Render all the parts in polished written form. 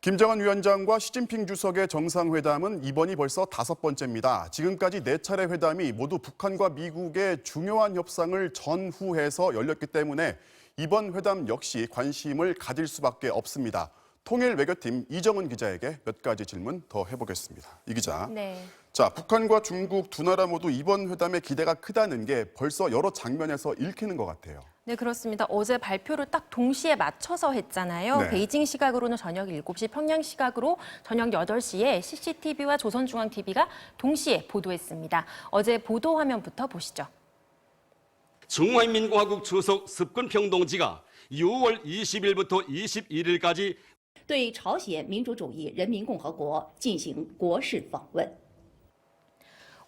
김정은 위원장과 시진핑 주석의 정상회담은 이번이 벌써 5번째입니다. 지금까지 4차례 회담이 모두 북한과 미국의 중요한 협상을 전후해서 열렸기 때문에 이번 회담 역시 관심을 가질 수밖에 없습니다. 통일외교팀 이정은 기자에게 몇 가지 질문 더 해보겠습니다. 이 기자. 네. 자, 북한과 중국 두 나라 모두 이번 회담에 기대가 크다는 게 벌써 여러 장면에서 읽히는 것 같아요. 네, 그렇습니다. 어제 발표를 딱 동시에 맞춰서 했잖아요. 네. 베이징 시각으로는 저녁 7시, 평양 시각으로 저녁 8시에 CCTV와 조선중앙TV가 동시에 보도했습니다. 어제 보도 화면부터 보시죠. 중화인민공화국 주석 습근평동지가 6월 20일부터 21일까지 对朝鲜民主主义人民共和国进行国事访问。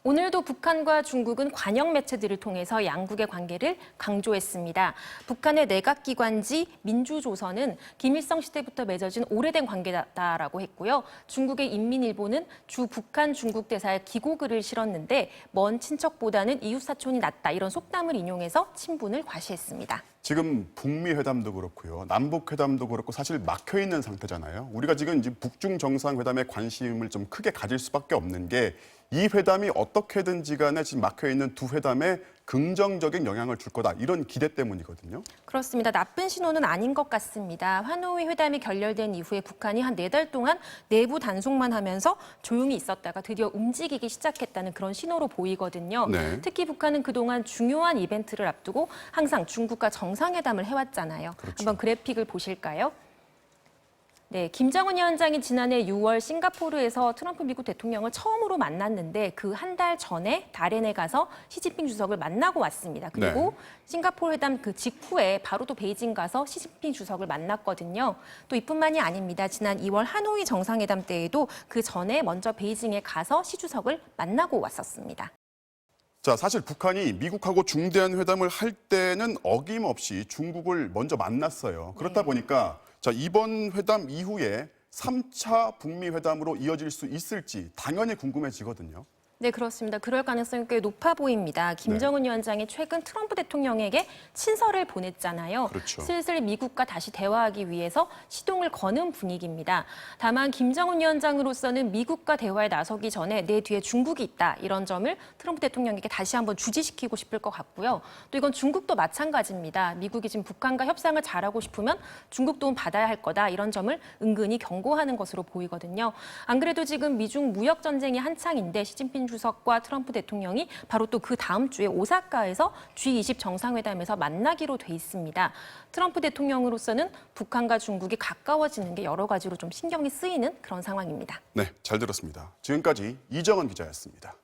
오늘도 북한과 중국은 관영 매체들을 통해서 양국의 관계를 강조했습니다. 북한의 내각기관지 민주조선은 김일성 시대부터 맺어진 오래된 관계다라고 했고요. 중국의 인민일보는 주 북한 중국 대사의 기고글을 실었는데 먼 친척보다는 이웃사촌이 낫다 이런 속담을 인용해서 친분을 과시했습니다. 지금 북미 회담도 그렇고요. 남북 회담도 그렇고 사실 막혀 있는 상태잖아요. 우리가 지금 이제 북중 정상회담에 관심을 좀 크게 가질 수밖에 없는 게 이 회담이 어떻게든지 간에 지금 막혀 있는 두 회담에 긍정적인 영향을 줄 거다. 이런 기대 때문이거든요. 그렇습니다. 나쁜 신호는 아닌 것 같습니다. 하노이 회담이 결렬된 이후에 북한이 한 4달 동안 내부 단속만 하면서 조용히 있었다가 드디어 움직이기 시작했다는 그런 신호로 보이거든요. 네. 특히 북한은 그동안 중요한 이벤트를 앞두고 항상 중국과 정상회담을 해왔잖아요. 그렇죠. 한번 그래픽을 보실까요? 네, 김정은 위원장이 지난해 6월 싱가포르에서 트럼프 미국 대통령을 처음으로 만났는데 그 한 달 전에 다롄에 가서 시진핑 주석을 만나고 왔습니다. 그리고 네. 싱가포르 회담 그 직후에 바로 또 베이징 가서 시진핑 주석을 만났거든요. 또 이뿐만이 아닙니다. 지난 2월 하노이 정상회담 때에도 그 전에 먼저 베이징에 가서 시 주석을 만나고 왔었습니다. 자, 사실 북한이 미국하고 중대한 회담을 할 때는 어김없이 중국을 먼저 만났어요. 그렇다 보니까 자, 이번 회담 이후에 3차 북미 회담으로 이어질 수 있을지 당연히 궁금해지거든요. 네, 그렇습니다. 그럴 가능성이 꽤 높아 보입니다. 김정은 위원장이 최근 트럼프 대통령에게 친서를 보냈잖아요. 그렇죠. 슬슬 미국과 다시 대화하기 위해서 시동을 거는 분위기입니다. 다만 김정은 위원장으로서는 미국과 대화에 나서기 전에 내 뒤에 중국이 있다 이런 점을 트럼프 대통령에게 다시 한번 주지시키고 싶을 것 같고요. 또 이건 중국도 마찬가지입니다. 미국이 지금 북한과 협상을 잘하고 싶으면 중국 도움 받아야 할 거다 이런 점을 은근히 경고하는 것으로 보이거든요. 안 그래도 지금 미중 무역 전쟁이 한창인데 시진핑 주석과 트럼프 대통령이 바로 또 그 다음 주에 오사카에서 G20 정상회담에서 만나기로 돼 있습니다. 트럼프 대통령으로서는 북한과 중국이 가까워지는 게 여러 가지로 좀 신경이 쓰이는 그런 상황입니다. 네, 잘 들었습니다. 지금까지 이정은 기자였습니다.